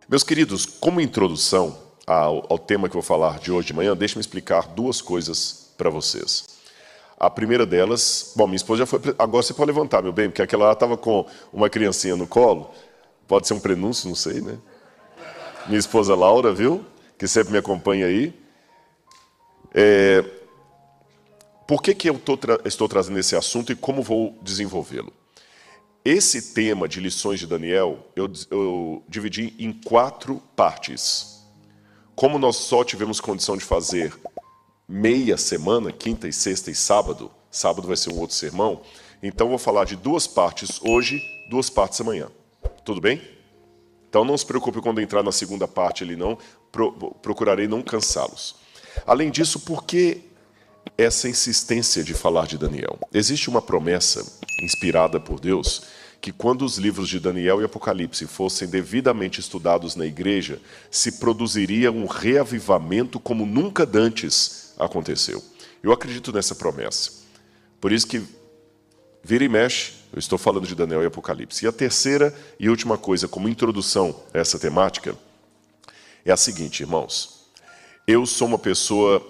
Meus queridos, como introdução ao tema que eu vou falar de hoje de manhã, deixe-me explicar duas coisas para vocês. A primeira delas, bom, minha esposa já foi... Agora você pode levantar, meu bem, porque aquela lá estava com uma criancinha no colo. Pode ser um prenúncio, não sei, né? Minha esposa Laura, viu? Que sempre me acompanha aí. Por que eu estou trazendo esse assunto e como vou desenvolvê-lo? Esse tema de lições de Daniel, eu dividi em 4 partes. Como nós só tivemos condição de fazer meia semana, quinta e sexta e sábado vai ser um outro sermão, então vou falar de 2 partes hoje, 2 partes amanhã. Tudo bem? Então não se preocupe quando entrar na segunda parte ali não, procurarei não cansá-los. Além disso, por que essa insistência de falar de Daniel? Existe uma promessa inspirada por Deus que quando os livros de Daniel e Apocalipse fossem devidamente estudados na igreja, se produziria um reavivamento como nunca dantes aconteceu. Eu acredito nessa promessa. Por isso que vira e mexe, eu estou falando de Daniel e Apocalipse. E a terceira e última coisa, como introdução a essa temática, é a seguinte, irmãos. Eu sou uma pessoa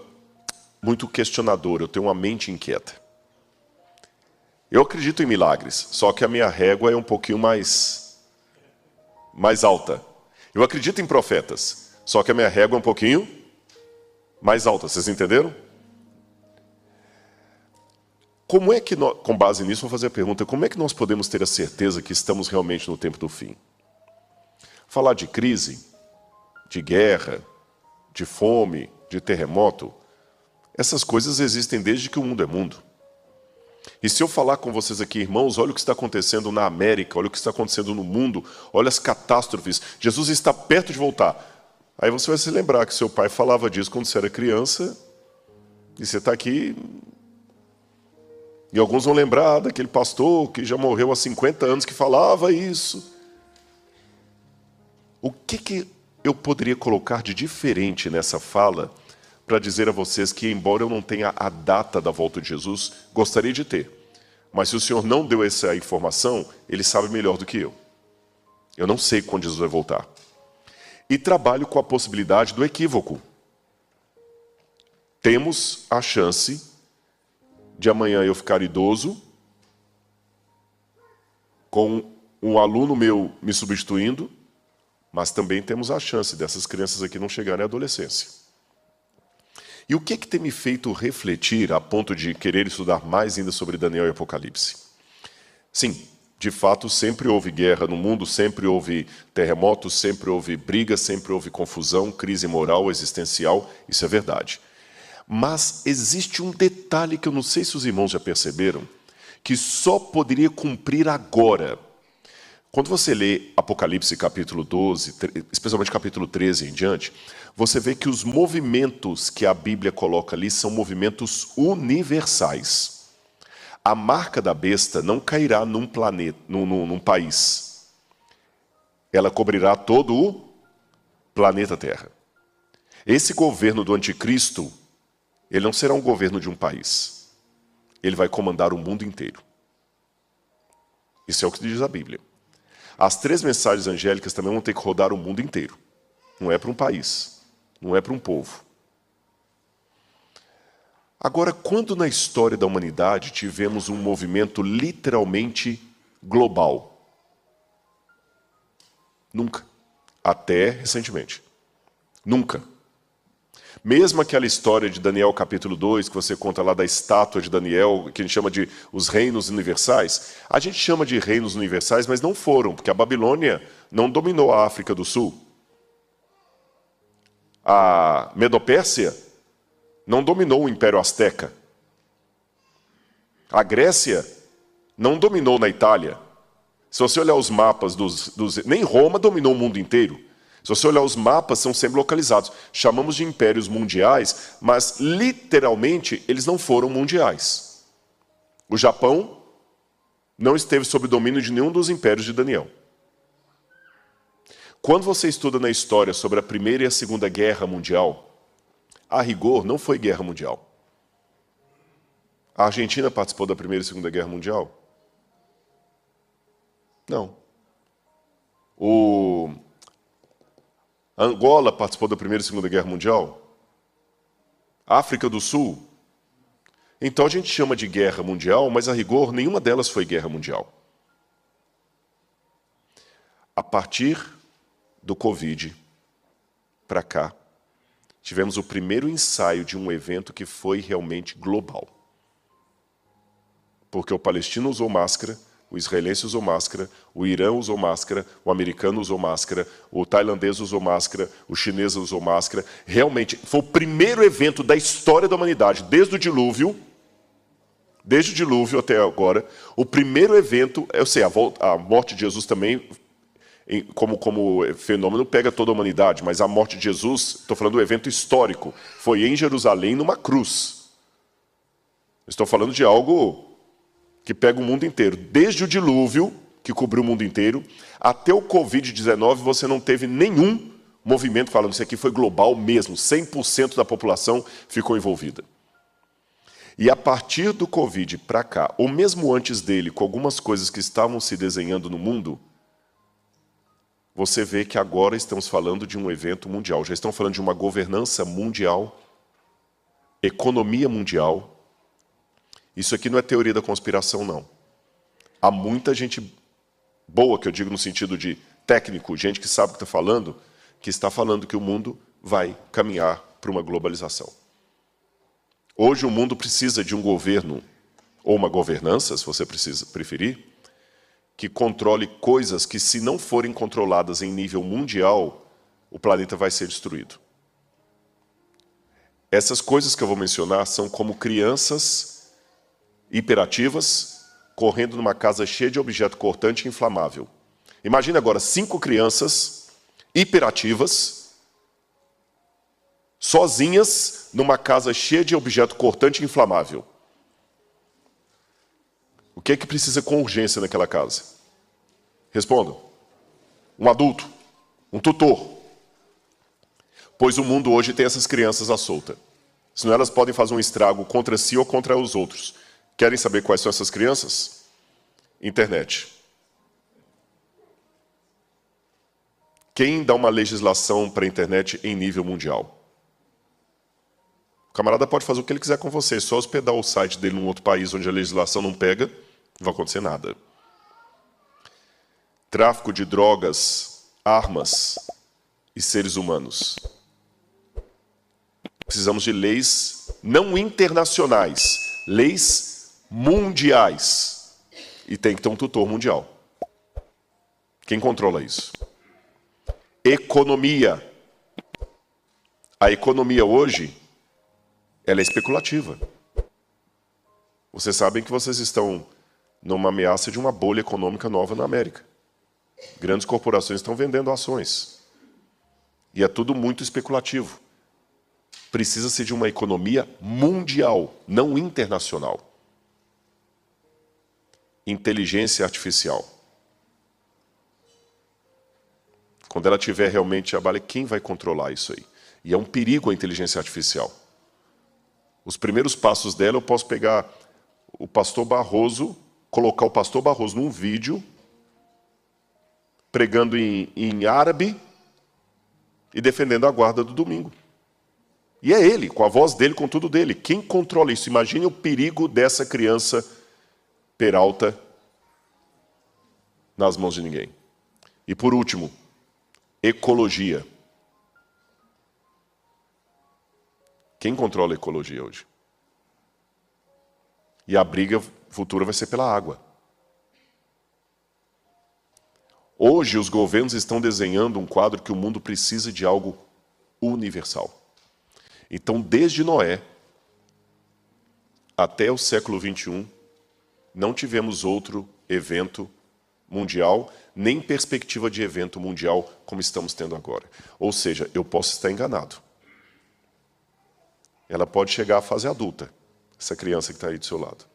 muito questionadora, eu tenho uma mente inquieta. Eu acredito em milagres, só que a minha régua é um pouquinho mais alta. Eu acredito em profetas, só que a minha régua é um pouquinho mais alta. Vocês entenderam? Como é que nós, com base nisso, vou fazer a pergunta, como é que nós podemos ter a certeza que estamos realmente no tempo do fim? Falar de crise, de guerra, de fome, de terremoto, essas coisas existem desde que o mundo é mundo. E se eu falar com vocês aqui, irmãos, olha o que está acontecendo na América, olha o que está acontecendo no mundo, olha as catástrofes, Jesus está perto de voltar. Aí você vai se lembrar que seu pai falava disso quando você era criança, e você está aqui, e alguns vão lembrar daquele pastor que já morreu há 50 anos que falava isso. O que eu poderia colocar de diferente nessa fala para dizer a vocês que, embora eu não tenha a data da volta de Jesus, gostaria de ter. Mas se o Senhor não deu essa informação, Ele sabe melhor do que eu. Eu não sei quando Jesus vai voltar. E trabalho com a possibilidade do equívoco. Temos a chance de amanhã eu ficar idoso, com um aluno meu me substituindo, mas também temos a chance dessas crianças aqui não chegarem à adolescência. E o que tem me feito refletir a ponto de querer estudar mais ainda sobre Daniel e Apocalipse? Sim, de fato, sempre houve guerra no mundo, sempre houve terremotos, sempre houve briga, sempre houve confusão, crise moral, existencial, isso é verdade. Mas existe um detalhe que eu não sei se os irmãos já perceberam, que só poderia cumprir agora. Quando você lê Apocalipse capítulo 12, especialmente capítulo 13 em diante, você vê que os movimentos que a Bíblia coloca ali são movimentos universais. A marca da besta não cairá num planeta, num país. Ela cobrirá todo o planeta Terra. Esse governo do anticristo, ele não será um governo de um país. Ele vai comandar o mundo inteiro. Isso é o que diz a Bíblia. As 3 mensagens angélicas também vão ter que rodar o mundo inteiro. Não é para um país, não é para um povo. Agora, quando na história da humanidade tivemos um movimento literalmente global? Nunca. Até recentemente. Nunca. Mesmo aquela história de Daniel capítulo 2, que você conta lá da estátua de Daniel, que a gente chama de os reinos universais, a gente chama de reinos universais, mas não foram, porque a Babilônia não dominou a África do Sul. A Medopérsia não dominou o Império Azteca. A Grécia não dominou na Itália. Se você olhar os mapas nem Roma dominou o mundo inteiro. Se você olhar os mapas, são sempre localizados. Chamamos de impérios mundiais, mas literalmente eles não foram mundiais. O Japão não esteve sob domínio de nenhum dos impérios de Daniel. Quando você estuda na história sobre a Primeira e a Segunda Guerra Mundial, a rigor não foi guerra mundial. A Argentina participou da Primeira e Segunda Guerra Mundial? Não. Angola participou da Primeira e Segunda Guerra Mundial? África do Sul? Então a gente chama de guerra mundial, mas a rigor nenhuma delas foi guerra mundial. A partir do Covid para cá, tivemos o primeiro ensaio de um evento que foi realmente global. Porque o palestino usou máscara, o israelense usou máscara, o Irã usou máscara, o americano usou máscara, o tailandês usou máscara, o chinês usou máscara. Realmente, foi o primeiro evento da história da humanidade, desde o dilúvio até agora, o primeiro evento, eu sei, a morte de Jesus também, como fenômeno, pega toda a humanidade, mas a morte de Jesus, estou falando do evento histórico, foi em Jerusalém, numa cruz. Estou falando de algo que pega o mundo inteiro. Desde o dilúvio, que cobriu o mundo inteiro, até o Covid-19, você não teve nenhum movimento falando isso aqui foi global mesmo, 100% da população ficou envolvida. E a partir do Covid para cá, ou mesmo antes dele, com algumas coisas que estavam se desenhando no mundo, você vê que agora estamos falando de um evento mundial. Já estão falando de uma governança mundial, economia mundial. Isso aqui não é teoria da conspiração, não. Há muita gente boa, que eu digo no sentido de técnico, gente que sabe o que está falando que o mundo vai caminhar para uma globalização. Hoje o mundo precisa de um governo, ou uma governança, se você preferir, que controle coisas que, se não forem controladas em nível mundial, o planeta vai ser destruído. Essas coisas que eu vou mencionar são como crianças hiperativas correndo numa casa cheia de objeto cortante e inflamável. Imagine agora 5 crianças hiperativas sozinhas numa casa cheia de objeto cortante e inflamável. O que é que precisa com urgência naquela casa? Respondam. Um adulto, um tutor. Pois o mundo hoje tem essas crianças à solta. Senão elas podem fazer um estrago contra si ou contra os outros. Querem saber quais são essas crianças? Internet. Quem dá uma legislação para a internet em nível mundial? O camarada pode fazer o que ele quiser com você, só hospedar o site dele num outro país onde a legislação não pega, não vai acontecer nada. Tráfico de drogas, armas e seres humanos. Precisamos de leis não internacionais, leis mundiais. E tem que ter um tutor mundial. Quem controla isso? Economia. A economia hoje, ela é especulativa. Vocês sabem que vocês estão numa ameaça de uma bolha econômica nova na América. Grandes corporações estão vendendo ações. E é tudo muito especulativo. Precisa-se de uma economia mundial, não internacional. Inteligência artificial. Quando ela tiver realmente a bala, quem vai controlar isso aí? E é um perigo a inteligência artificial. Os primeiros passos dela, eu posso pegar o pastor Barroso, colocar o pastor Barroso num vídeo, pregando em árabe e defendendo a guarda do domingo. E é ele, com a voz dele, com tudo dele. Quem controla isso? Imagine o perigo dessa criança peralta nas mãos de ninguém. E por último, ecologia. Quem controla a ecologia hoje? E a briga futura vai ser pela água. Hoje os governos estão desenhando um quadro que o mundo precisa de algo universal. Então, desde Noé até o século XXI, não tivemos outro evento mundial, nem perspectiva de evento mundial como estamos tendo agora. Ou seja, eu posso estar enganado. Ela pode chegar à fase adulta, essa criança que está aí do seu lado.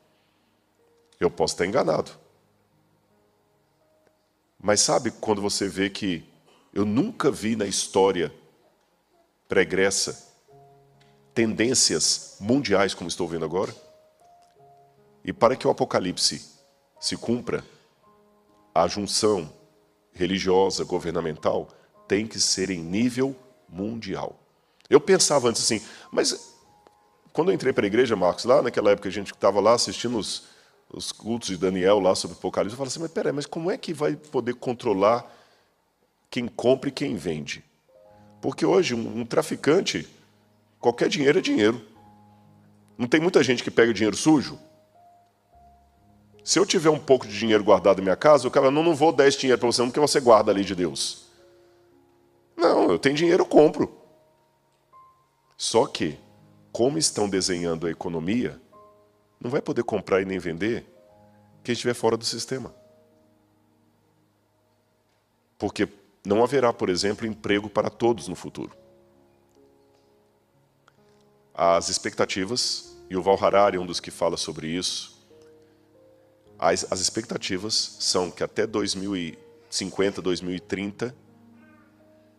Eu posso estar enganado. Mas sabe quando você vê que eu nunca vi na história pregressa tendências mundiais como estou vendo agora? E para que o Apocalipse se cumpra, a junção religiosa, governamental, tem que ser em nível mundial. Eu pensava antes assim, mas quando eu entrei para a igreja, Marcos, lá naquela época a gente estava lá assistindo os cultos de Daniel lá sobre o Apocalipse, eu falava assim, mas peraí, mas como é que vai poder controlar quem compra e quem vende? Porque hoje um traficante, qualquer dinheiro é dinheiro. Não tem muita gente que pega dinheiro sujo? Se eu tiver um pouco de dinheiro guardado em minha casa, o cara, não vou dar esse dinheiro para você, não, porque você guarda ali de Deus. Não, eu tenho dinheiro, eu compro. Só que, como estão desenhando a economia, não vai poder comprar e nem vender quem estiver fora do sistema. Porque não haverá, por exemplo, emprego para todos no futuro. As expectativas, e o Val Harari é um dos que fala sobre isso, as expectativas são que até 2050, 2030,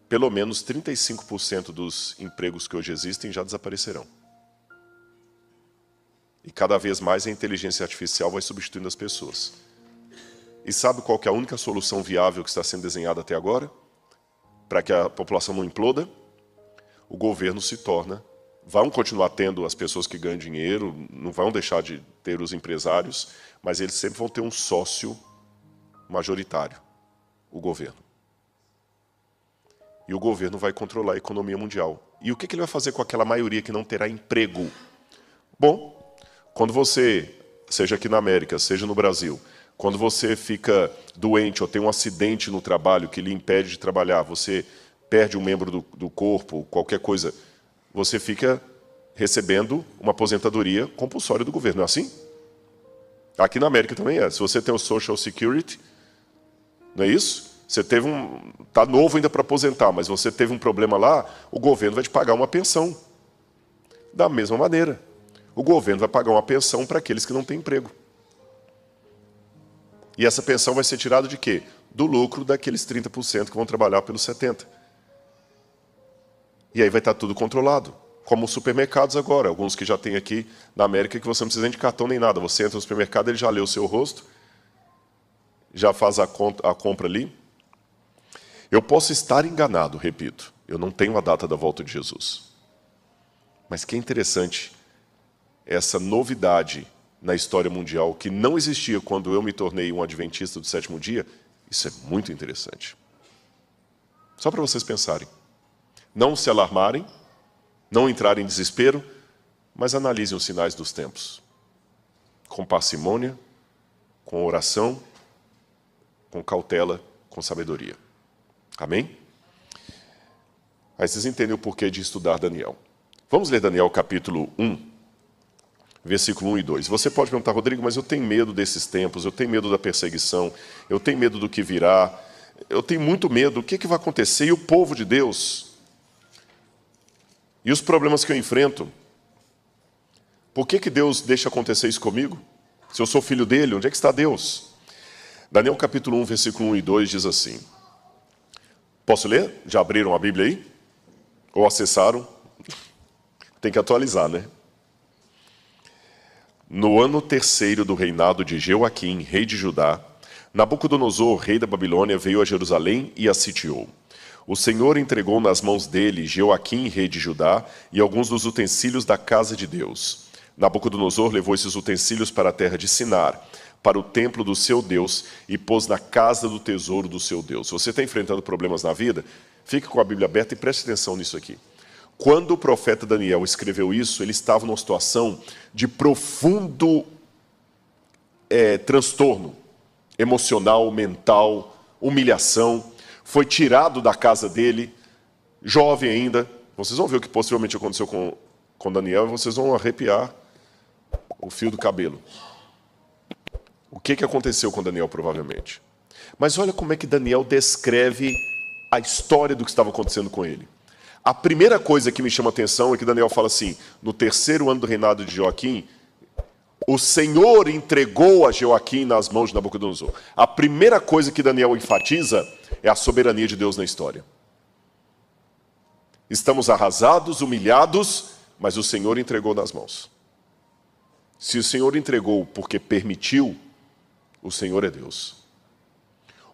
pelo menos 35% dos empregos que hoje existem já desaparecerão. E cada vez mais a inteligência artificial vai substituindo as pessoas. E sabe qual que é a única solução viável que está sendo desenhada até agora? Para que a população não imploda? O governo se torna... Vão continuar tendo as pessoas que ganham dinheiro, não vão deixar de ter os empresários, mas eles sempre vão ter um sócio majoritário, o governo. E o governo vai controlar a economia mundial. E o que ele vai fazer com aquela maioria que não terá emprego? Bom, quando você, seja aqui na América, seja no Brasil, quando você fica doente ou tem um acidente no trabalho que lhe impede de trabalhar, você perde um membro do corpo, qualquer coisa, você fica recebendo uma aposentadoria compulsória do governo, não é assim? Aqui na América também é. Se você tem o Social Security, não é isso? Você teve está novo ainda para aposentar, mas você teve um problema lá, o governo vai te pagar uma pensão. Da mesma maneira, o governo vai pagar uma pensão para aqueles que não têm emprego. E essa pensão vai ser tirada de quê? Do lucro daqueles 30% que vão trabalhar pelos 70%. E aí vai estar tudo controlado. Como os supermercados agora, alguns que já tem aqui na América, que você não precisa nem de cartão nem nada. Você entra no supermercado, ele já lê o seu rosto, já faz a compra ali. Eu posso estar enganado, repito, eu não tenho a data da volta de Jesus. Mas que interessante essa novidade na história mundial, que não existia quando eu me tornei um adventista do sétimo dia, isso é muito interessante. Só para vocês pensarem. Não se alarmarem, não entrarem em desespero, mas analisem os sinais dos tempos. Com parcimônia, com oração, com cautela, com sabedoria. Amém? Aí vocês entendem o porquê de estudar Daniel. Vamos ler Daniel capítulo 1, versículo 1 e 2. Você pode perguntar, Rodrigo, mas eu tenho medo desses tempos, eu tenho medo da perseguição, eu tenho medo do que virá, eu tenho muito medo, o que vai acontecer? E o povo de Deus... E os problemas que eu enfrento? Por que Deus deixa acontecer isso comigo? Se eu sou filho dele, onde é que está Deus? Daniel capítulo 1, versículo 1 e 2 diz assim. Posso ler? Já abriram a Bíblia aí? Ou acessaram? Tem que atualizar, né? No ano terceiro do reinado de Jeoaquim, rei de Judá, Nabucodonosor, rei da Babilônia, veio a Jerusalém e a sitiou. O Senhor entregou nas mãos dele Jeoaquim, rei de Judá, e alguns dos utensílios da casa de Deus. Nabucodonosor levou esses utensílios para a terra de Sinar, para o templo do seu Deus, e pôs na casa do tesouro do seu Deus. Se você está enfrentando problemas na vida, fique com a Bíblia aberta e preste atenção nisso aqui. Quando o profeta Daniel escreveu isso, ele estava numa situação de profundo transtorno emocional, mental, humilhação. Foi tirado da casa dele, jovem ainda. Vocês vão ver o que possivelmente aconteceu com Daniel e vocês vão arrepiar o fio do cabelo. O que aconteceu com Daniel, provavelmente? Mas olha como é que Daniel descreve a história do que estava acontecendo com ele. A primeira coisa que me chama a atenção é que Daniel fala assim, no terceiro ano do reinado de Joaquim, o Senhor entregou a Jeoaquim nas mãos de Nabucodonosor. A primeira coisa que Daniel enfatiza é a soberania de Deus na história. Estamos arrasados, humilhados, mas o Senhor entregou nas mãos. Se o Senhor entregou porque permitiu, o Senhor é Deus.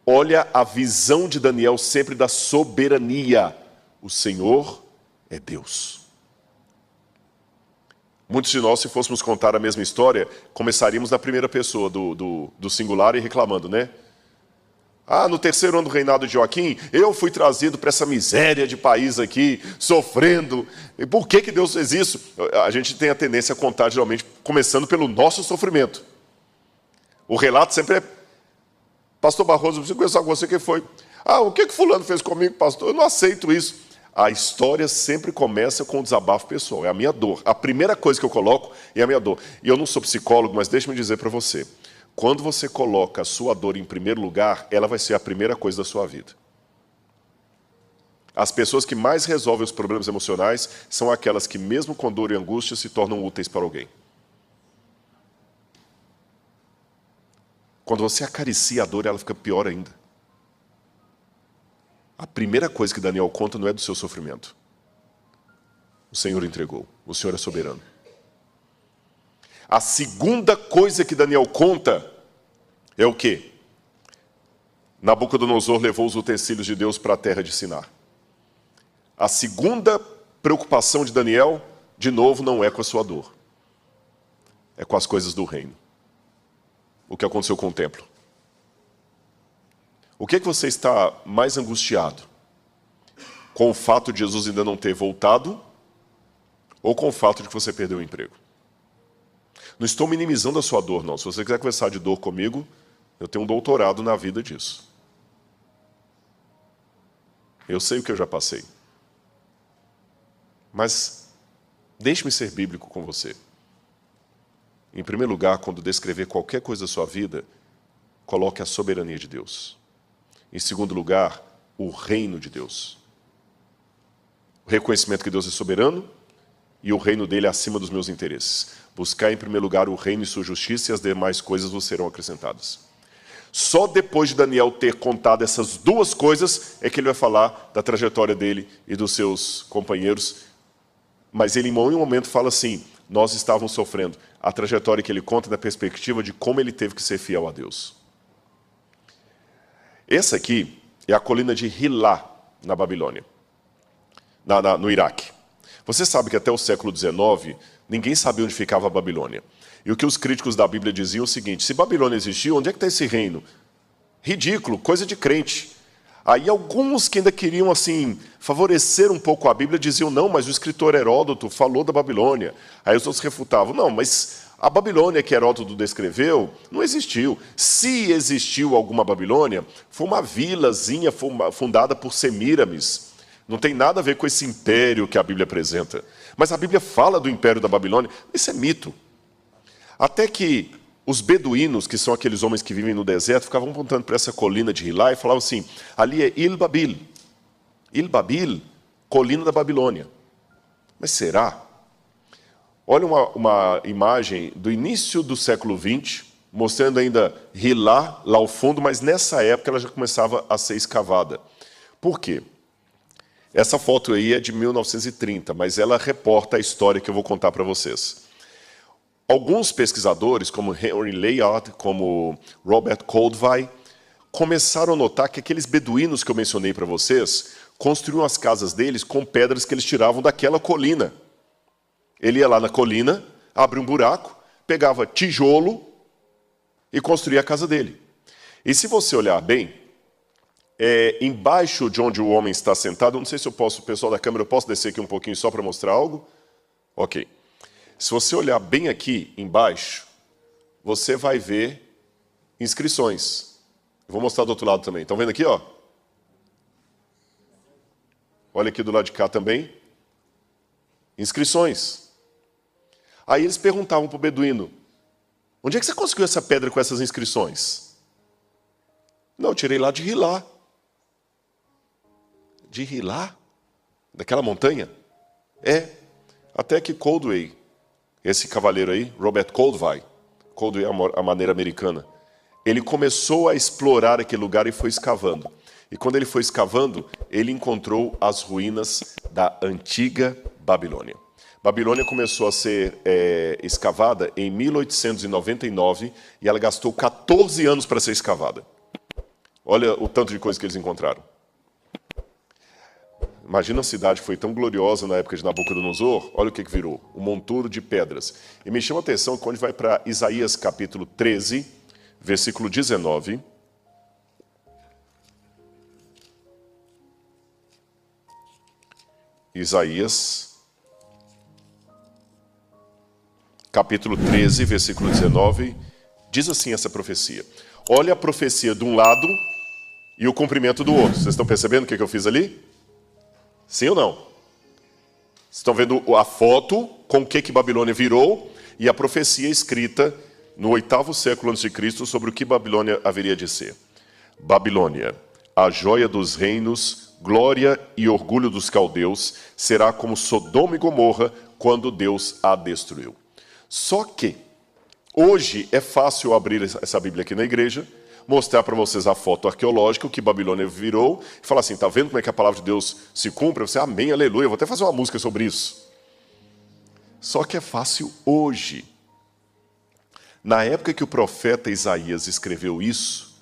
olha a visão de Daniel sempre da soberania. O Senhor é Deus. Muitos de nós, se fôssemos contar a mesma história, começaríamos na primeira pessoa do singular e reclamando, né? Ah, no terceiro ano do reinado de Joaquim, eu fui trazido para essa miséria de país aqui, sofrendo. E por que Deus fez isso? A gente tem a tendência a contar, geralmente, começando pelo nosso sofrimento. O relato sempre é, pastor Barroso, eu preciso conversar com você, o que foi? Ah, o que fulano fez comigo, pastor? Eu não aceito isso. A história sempre começa com um desabafo pessoal, é a minha dor. A primeira coisa que eu coloco é a minha dor. E eu não sou psicólogo, mas deixa-me dizer para você. Quando você coloca a sua dor em primeiro lugar, ela vai ser a primeira coisa da sua vida. As pessoas que mais resolvem os problemas emocionais são aquelas que, mesmo com dor e angústia, se tornam úteis para alguém. Quando você acaricia a dor, ela fica pior ainda. A primeira coisa que Daniel conta não é do seu sofrimento. O Senhor entregou. O Senhor é soberano. A segunda coisa que Daniel conta é o quê? Nabucodonosor levou os utensílios de Deus para a terra de Sinar. A segunda preocupação de Daniel, de novo, não é com a sua dor. É com as coisas do reino. O que aconteceu com o templo. O que é que você está mais angustiado? Com o fato de Jesus ainda não ter voltado? Ou com o fato de que você perdeu o emprego? Não estou minimizando a sua dor, não. Se você quiser conversar de dor comigo, eu tenho um doutorado na vida disso. Eu sei o que eu já passei. Mas deixe-me ser bíblico com você. Em primeiro lugar, quando descrever qualquer coisa da sua vida, coloque a soberania de Deus. Em segundo lugar, o reino de Deus. O reconhecimento que Deus é soberano e o reino dele é acima dos meus interesses. Buscar em primeiro lugar o reino e sua justiça, e as demais coisas vos serão acrescentadas. Só depois de Daniel ter contado essas duas coisas é que ele vai falar da trajetória dele e dos seus companheiros. Mas ele em nenhum momento fala assim, nós estávamos sofrendo. A trajetória que ele conta é da perspectiva de como ele teve que ser fiel a Deus. Essa aqui é a colina de Hilá, na Babilônia, no Iraque. Você sabe que até o século XIX, ninguém sabia onde ficava a Babilônia. E o que os críticos da Bíblia diziam é o seguinte, se Babilônia existiu, onde é que está esse reino? Ridículo, coisa de crente. Aí alguns que ainda queriam assim favorecer um pouco a Bíblia diziam, não, mas o escritor Heródoto falou da Babilônia. Aí os outros refutavam, não, mas a Babilônia que Heródoto descreveu não existiu. Se existiu alguma Babilônia, foi uma vilazinha fundada por Semíramis. Não tem nada a ver com esse império que a Bíblia apresenta. Mas a Bíblia fala do império da Babilônia. Isso é mito. Até que os beduínos, que são aqueles homens que vivem no deserto, ficavam apontando para essa colina de Hilá e falavam assim, ali é Il-Babil. Il-Babil, colina da Babilônia. Mas será? Olha uma imagem do início do século XX, mostrando ainda Hilá lá ao fundo, mas nessa época ela já começava a ser escavada. Por quê? Essa foto aí é de 1930, mas ela reporta a história que eu vou contar para vocês. Alguns pesquisadores, como Henry Layard, como Robert Goldwyn, começaram a notar que aqueles beduínos que eu mencionei para vocês construíam as casas deles com pedras que eles tiravam daquela colina. Ele ia lá na colina, abria um buraco, pegava tijolo e construía a casa dele. E se você olhar bem, embaixo de onde o homem está sentado, não sei se eu posso, pessoal da câmera, eu posso descer aqui um pouquinho só para mostrar algo? Ok. Se você olhar bem aqui embaixo, você vai ver inscrições. Eu vou mostrar do outro lado também. Estão vendo aqui, ó? Olha aqui do lado de cá também. Inscrições. Aí eles perguntavam para o beduíno, onde é que você conseguiu essa pedra com essas inscrições? Não, eu tirei lá de Hilá. De Hilá? Daquela montanha? É. Até que Goldwyn, esse cavaleiro aí, Robert Goldwyn é a maneira americana, ele começou a explorar aquele lugar e foi escavando. E quando ele foi escavando, ele encontrou as ruínas da antiga Babilônia. Babilônia começou a ser escavada em 1899 e ela gastou 14 anos para ser escavada. Olha o tanto de coisa que eles encontraram. Imagina uma cidade que foi tão gloriosa na época de Nabucodonosor, olha o que virou, um monturo de pedras. E me chama a atenção quando vai para Isaías capítulo 13, versículo 19. Isaías, capítulo 13, versículo 19, diz assim essa profecia. Olha a profecia de um lado e o cumprimento do outro. Vocês estão percebendo o que eu fiz ali? Sim ou não? Vocês estão vendo a foto com o que Babilônia virou e a profecia escrita no 8º século a.C. sobre o que Babilônia haveria de ser. Babilônia, a joia dos reinos, glória e orgulho dos caldeus, será como Sodoma e Gomorra quando Deus a destruiu. Só que hoje é fácil abrir essa Bíblia aqui na igreja, mostrar para vocês a foto arqueológica, o que Babilônia virou, e falar assim, tá vendo como é que a palavra de Deus se cumpre? Você, amém, aleluia, eu vou até fazer uma música sobre isso. Só que é fácil hoje. Na época que o profeta Isaías escreveu isso,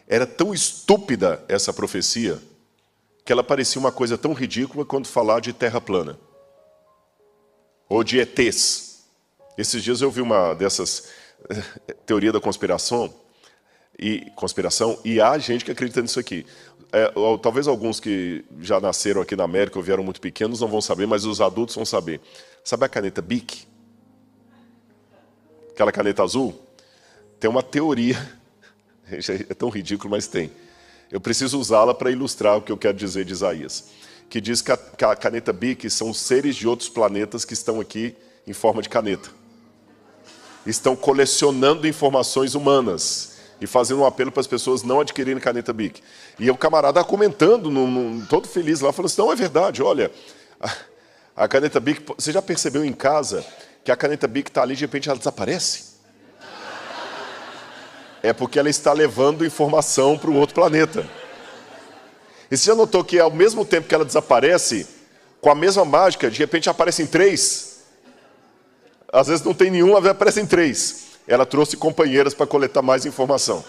era tão estúpida essa profecia, que ela parecia uma coisa tão ridícula quanto falar de terra plana. Ou de ETs. Esses dias eu vi uma dessas teoria da conspiração, e há gente que acredita nisso aqui. Talvez alguns que já nasceram aqui na América ou vieram muito pequenos não vão saber, mas os adultos vão saber. Sabe a caneta Bic? Aquela caneta azul? Tem uma teoria, é tão ridículo, mas tem. Eu preciso usá-la para ilustrar o que eu quero dizer de Isaías. Que diz que a caneta Bic são seres de outros planetas que estão aqui em forma de caneta. Estão colecionando informações humanas e fazendo um apelo para as pessoas não adquirirem caneta Bic. E o camarada comentando, todo feliz lá, falando assim, não, é verdade, olha, a caneta Bic, você já percebeu em casa que a caneta Bic está ali e de repente ela desaparece? É porque ela está levando informação para o outro planeta. E você já notou que ao mesmo tempo que ela desaparece, com a mesma mágica, de repente aparecem 3? Às vezes não tem nenhum, às vezes aparecem 3. Ela trouxe companheiras para coletar mais informação.